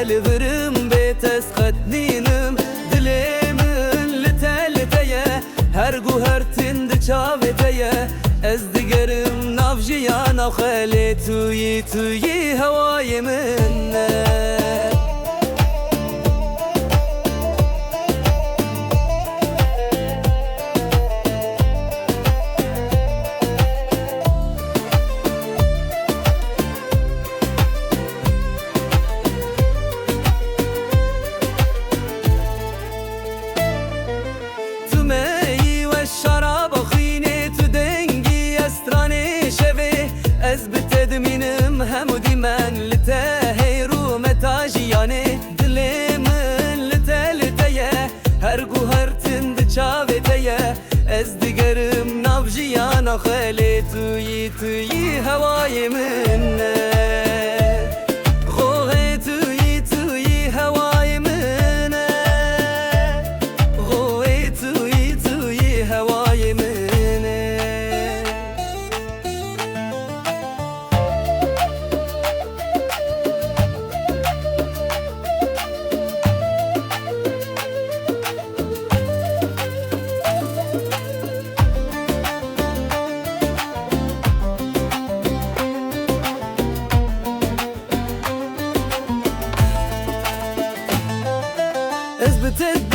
لغرم بيتس ختنينم دليمن لتلتيه هر گوهر تند چاوتيه از دیگرم نافجیانا خالی توی هوای منه از بتدمینم همودی من لته رو متاجیانه دل من لته لتیه هر گوهر تند چاوتیه از دیگرم نافجیانا خالی توی هوای منه خوه توی هوای منه خوه توی هوای منه از بتد